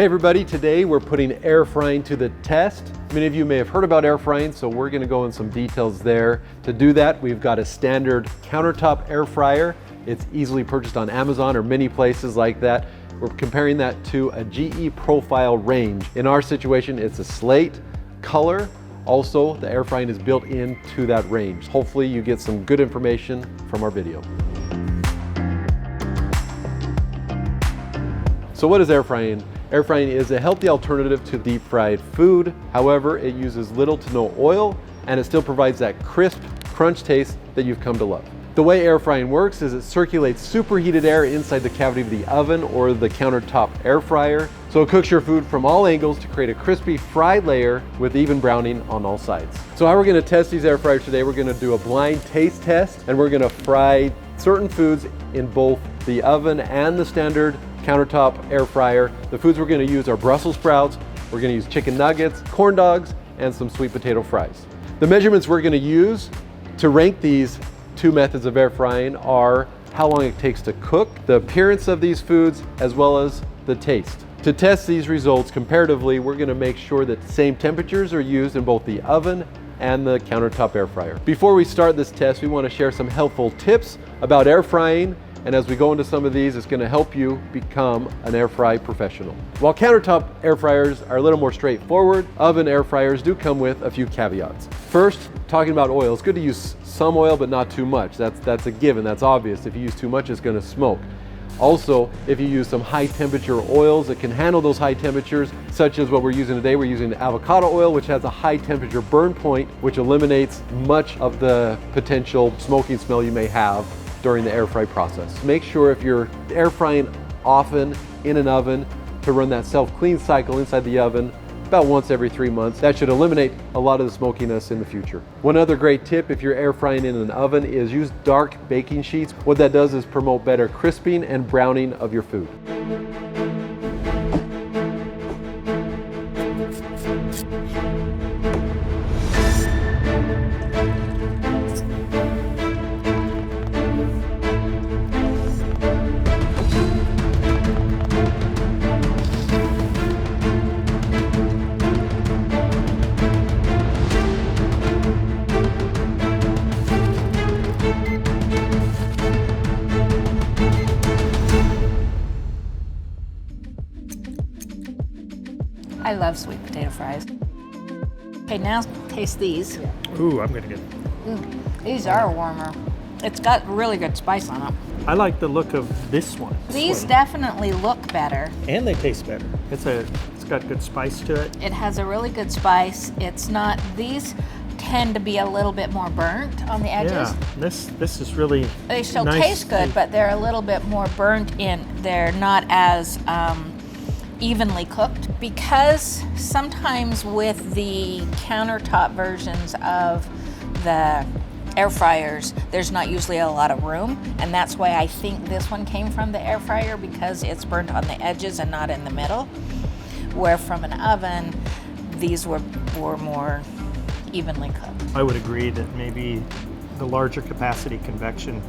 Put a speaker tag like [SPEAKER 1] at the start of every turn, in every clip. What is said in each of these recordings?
[SPEAKER 1] Hey everybody, today we're putting air frying to the test. Many of you may have heard about air frying, so we're gonna go in some details there. To do that, we've got a standard countertop air fryer. It's easily purchased on Amazon or many places like that. We're comparing that to a GE Profile range. In our situation, it's a slate color. Also, the air frying is built into that range. Hopefully you get some good information from our video. So what is air frying? Air frying is a healthy alternative to deep fried food. However, it uses little to no oil and it still provides that crisp crunch taste that you've come to love. The way air frying works is it circulates superheated air inside the cavity of the oven or the countertop air fryer. So it cooks your food from all angles to create a crispy fried layer with even browning on all sides. So how we're gonna test these air fryers today, we're gonna do a blind taste test and we're gonna fry certain foods in both the oven and the standard countertop air fryer. The foods we're going to use are Brussels sprouts, we're going to use chicken nuggets, corn dogs, and some sweet potato fries. The measurements we're going to use to rank these two methods of air frying are how long it takes to cook, the appearance of these foods, as well as the taste. To test these results comparatively, we're going to make sure that the same temperatures are used in both the oven and the countertop air fryer. Before we start this test, we want to share some helpful tips about air frying. And as we go into some of these, it's going to help you become an air fry professional. While countertop air fryers are a little more straightforward, oven air fryers do come with a few caveats. First, talking about oil, it's good to use some oil, but not too much. That's a given, that's obvious. If you use too much, it's going to smoke. Also, if you use some high temperature oils that can handle those high temperatures, such as what we're using today, we're using avocado oil, which has a high temperature burn point, which eliminates much of the potential smoking smell you may have during the air fry process. Make sure if you're air frying often in an oven to run that self-clean cycle inside the oven about once every 3 months. That should eliminate a lot of the smokiness in the future. One other great tip if you're air frying in an oven is use dark baking sheets. What that does is promote better crisping and browning of your food.
[SPEAKER 2] I love sweet potato fries. Okay, now taste these.
[SPEAKER 3] Ooh, I'm gonna get.
[SPEAKER 2] These are warmer. It's got really good spice on them.
[SPEAKER 3] I like the look of this one.
[SPEAKER 2] These definitely look better.
[SPEAKER 3] And they taste better. It's got good spice to it.
[SPEAKER 2] It has a really good spice. It's not, these tend to be a little bit more burnt on the edges.
[SPEAKER 3] Yeah, this is really
[SPEAKER 2] They still
[SPEAKER 3] nice.
[SPEAKER 2] taste good, but they're a little bit more burnt in. They're not as evenly cooked, because sometimes with the countertop versions of the air fryers, there's not usually a lot of room, and that's why I think this one came from the air fryer, because it's burnt on the edges and not in the middle, where from an oven these were more evenly cooked.
[SPEAKER 3] I would agree that maybe the larger capacity convection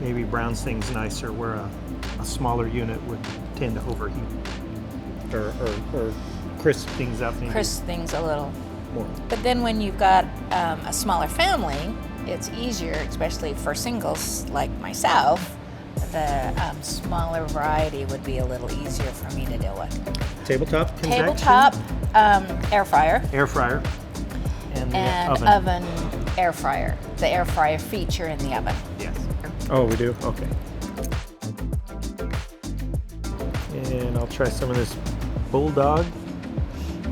[SPEAKER 3] maybe browns things nicer, where a smaller unit would tend to overheat or crisp things up.
[SPEAKER 2] Crisp things a little
[SPEAKER 3] more.
[SPEAKER 2] But then when you've got a smaller family, it's easier, especially for singles like myself. The smaller variety would be a little easier for me to deal with.
[SPEAKER 3] Tabletop convection?
[SPEAKER 2] Tabletop air fryer.
[SPEAKER 3] Air fryer. And the
[SPEAKER 2] oven air fryer. The air fryer feature in the oven.
[SPEAKER 3] Yes. Oh, we do? Okay. And I'll try some of this bulldog.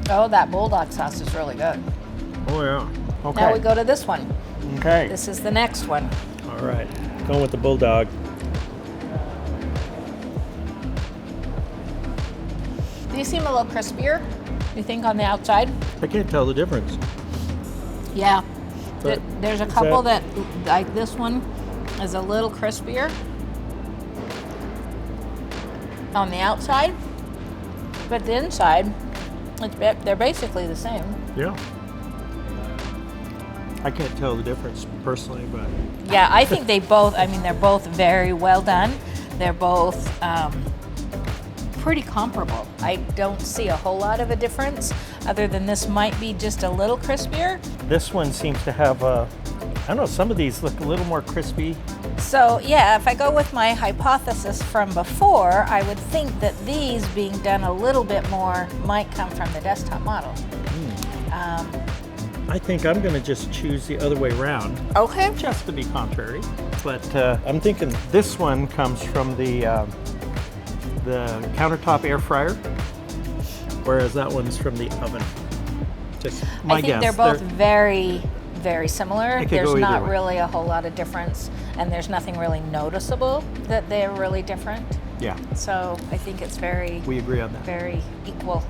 [SPEAKER 2] Oh, that bulldog sauce is really good.
[SPEAKER 3] Oh yeah. Okay.
[SPEAKER 2] Now we go to this one.
[SPEAKER 3] Okay.
[SPEAKER 2] This is the next one.
[SPEAKER 3] All right. Going with the bulldog.
[SPEAKER 2] These seem a little crispier, you think, on the outside?
[SPEAKER 3] I can't tell the difference.
[SPEAKER 2] Yeah.
[SPEAKER 3] But
[SPEAKER 2] There's a couple that, like this one, is a little crispier on the outside, but the inside, they're basically the same.
[SPEAKER 3] Yeah. I can't tell the difference personally, but
[SPEAKER 2] Yeah, I think they're both very well done. They're both pretty comparable. I don't see a whole lot of a difference, other than this might be just a little crispier.
[SPEAKER 3] This one seems to have I don't know, some of these look a little more crispy.
[SPEAKER 2] So yeah, if I go with my hypothesis from before, I would think that these being done a little bit more might come from the desktop model.
[SPEAKER 3] I think I'm gonna just choose the other way around,
[SPEAKER 2] Okay.
[SPEAKER 3] just to be contrary. But I'm thinking this one comes from the countertop air fryer, whereas that one's from the oven. Just my
[SPEAKER 2] I think
[SPEAKER 3] guess.
[SPEAKER 2] they're both very, very similar.
[SPEAKER 3] could
[SPEAKER 2] There's
[SPEAKER 3] go either
[SPEAKER 2] not
[SPEAKER 3] way.
[SPEAKER 2] really a whole lot of difference, and there's nothing really noticeable that they're really different.
[SPEAKER 3] Yeah,
[SPEAKER 2] So I think it's very,
[SPEAKER 3] we agree on that.
[SPEAKER 2] very equal.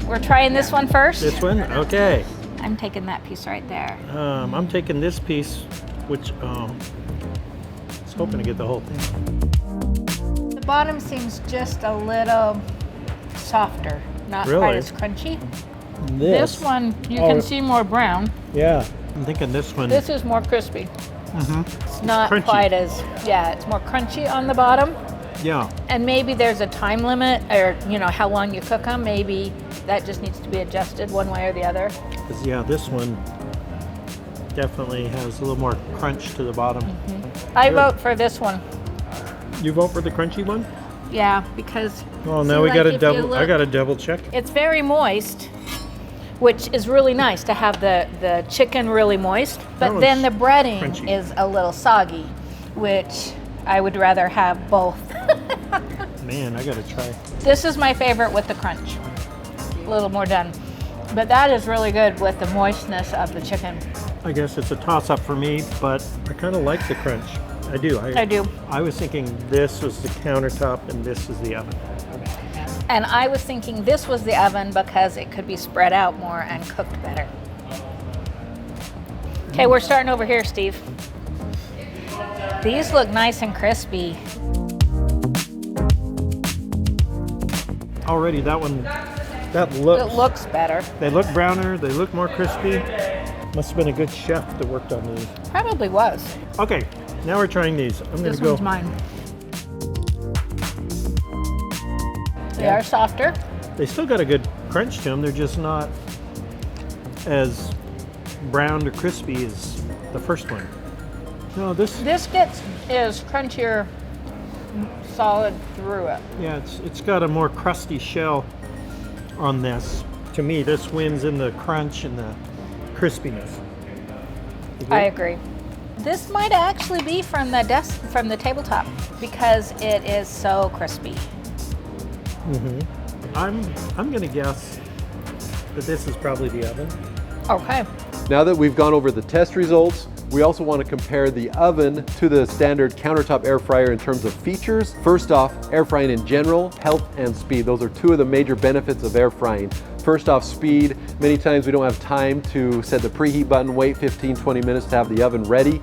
[SPEAKER 2] We're trying this one first.
[SPEAKER 3] This one, okay.
[SPEAKER 2] I'm taking that piece right there.
[SPEAKER 3] I'm taking this piece, which I was hoping to get the whole thing.
[SPEAKER 2] The bottom seems just a little softer, not
[SPEAKER 3] Really?
[SPEAKER 2] quite as crunchy. This one, you can see more brown.
[SPEAKER 3] Yeah, I'm thinking this one.
[SPEAKER 2] This is more crispy. It's not
[SPEAKER 3] Crunchy.
[SPEAKER 2] quite as, yeah, it's more crunchy on the bottom.
[SPEAKER 3] Yeah,
[SPEAKER 2] And maybe there's a time limit, or how long you cook them. Maybe that just needs to be adjusted one way or the other.
[SPEAKER 3] 'cause, yeah, this one definitely has a little more crunch to the bottom.
[SPEAKER 2] I
[SPEAKER 3] Good.
[SPEAKER 2] vote for this one.
[SPEAKER 3] You vote for the crunchy one?
[SPEAKER 2] Yeah, because
[SPEAKER 3] Well,
[SPEAKER 2] see,
[SPEAKER 3] now we
[SPEAKER 2] like,
[SPEAKER 3] got
[SPEAKER 2] if
[SPEAKER 3] to
[SPEAKER 2] you
[SPEAKER 3] double. I
[SPEAKER 2] look-
[SPEAKER 3] got to double check.
[SPEAKER 2] it's very moist, which is really nice to have the chicken really moist.
[SPEAKER 3] That
[SPEAKER 2] But then
[SPEAKER 3] one's
[SPEAKER 2] the breading
[SPEAKER 3] crunchy.
[SPEAKER 2] is a little soggy, which I would rather have both.
[SPEAKER 3] Man, I got to try.
[SPEAKER 2] This is my favorite with the crunch. A little more done. But that is really good with the moistness of the chicken.
[SPEAKER 3] I guess it's a toss-up for me, but I kind of like the crunch. I do.
[SPEAKER 2] I do.
[SPEAKER 3] I was thinking this was the countertop and this is the oven.
[SPEAKER 2] And I was thinking this was the oven because it could be spread out more and cooked better. Okay, we're starting over here, Steve. These look nice and crispy.
[SPEAKER 3] Already, that one, that
[SPEAKER 2] It
[SPEAKER 3] looks.
[SPEAKER 2] looks better.
[SPEAKER 3] They look browner. They look more crispy. Must have been a good chef that worked on these.
[SPEAKER 2] Probably was.
[SPEAKER 3] Okay, now we're trying these. I'm gonna
[SPEAKER 2] This
[SPEAKER 3] go.
[SPEAKER 2] one's mine. They are softer.
[SPEAKER 3] They still got a good crunch to them. They're just not as brown or crispy as the first one. No, this.
[SPEAKER 2] This is crunchier, solid through it.
[SPEAKER 3] Yeah, it's got a more crusty shell on this. To me, this wins in the crunch and the crispiness.
[SPEAKER 2] I agree. This might actually be from the tabletop because it is so crispy.
[SPEAKER 3] I'm gonna guess that this is probably the oven.
[SPEAKER 2] Okay.
[SPEAKER 1] Now that we've gone over the test results, we also want to compare the oven to the standard countertop air fryer in terms of features. First off, air frying in general, health and speed. Those are two of the major benefits of air frying. First off, speed. Many times we don't have time to set the preheat button, wait 15, 20 minutes to have the oven ready.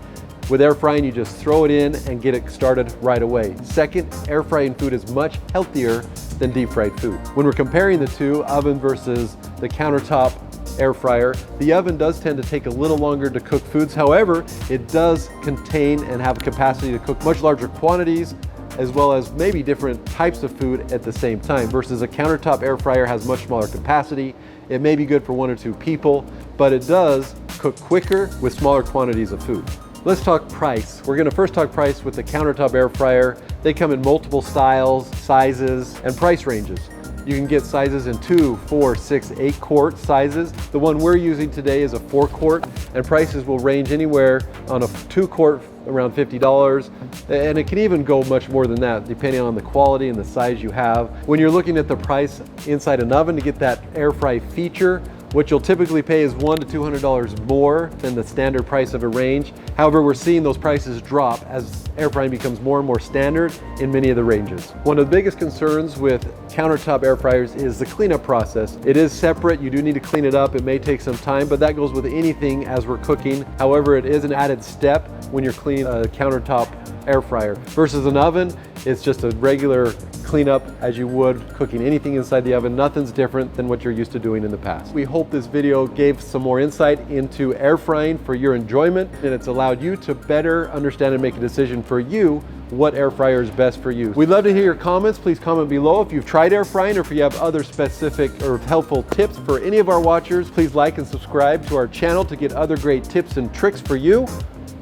[SPEAKER 1] With air frying, you just throw it in and get it started right away. Second, air frying food is much healthier than deep fried food. When we're comparing the two, oven versus the countertop air fryer, the oven does tend to take a little longer to cook foods. However, it does contain and have capacity to cook much larger quantities, as well as maybe different types of food at the same time, versus a countertop air fryer has much smaller capacity. It may be good for 1 or 2 people, but it does cook quicker with smaller quantities of food. Let's talk price. We're gonna first talk price with the countertop air fryer. They come in multiple styles, sizes, and price ranges. You can get sizes in 2, 4, 6, 8 quart sizes. The one we're using today is a 4 quart, and prices will range anywhere on a 2 quart around $50, and it can even go much more than that depending on the quality and the size you have. When you're looking at the price inside an oven to get that air fry feature, what you'll typically pay is $100 to $200 more than the standard price of a range. However, we're seeing those prices drop as air frying becomes more and more standard in many of the ranges. One of the biggest concerns with countertop air fryers is the cleanup process. It is separate, you do need to clean it up, it may take some time, but that goes with anything as we're cooking. However, it is an added step when you're cleaning a countertop air fryer. Versus an oven, it's just a regular cleanup as you would cooking anything inside the oven. Nothing's different than what you're used to doing in the past. We hope this video gave some more insight into air frying for your enjoyment, and it's allowed you to better understand and make a decision for you what air fryer is best for you. We'd love to hear your comments. Please comment below if you've tried air frying or if you have other specific or helpful tips for any of our watchers. Please like and subscribe to our channel to get other great tips and tricks for you.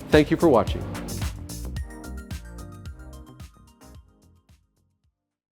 [SPEAKER 1] Thank you for watching.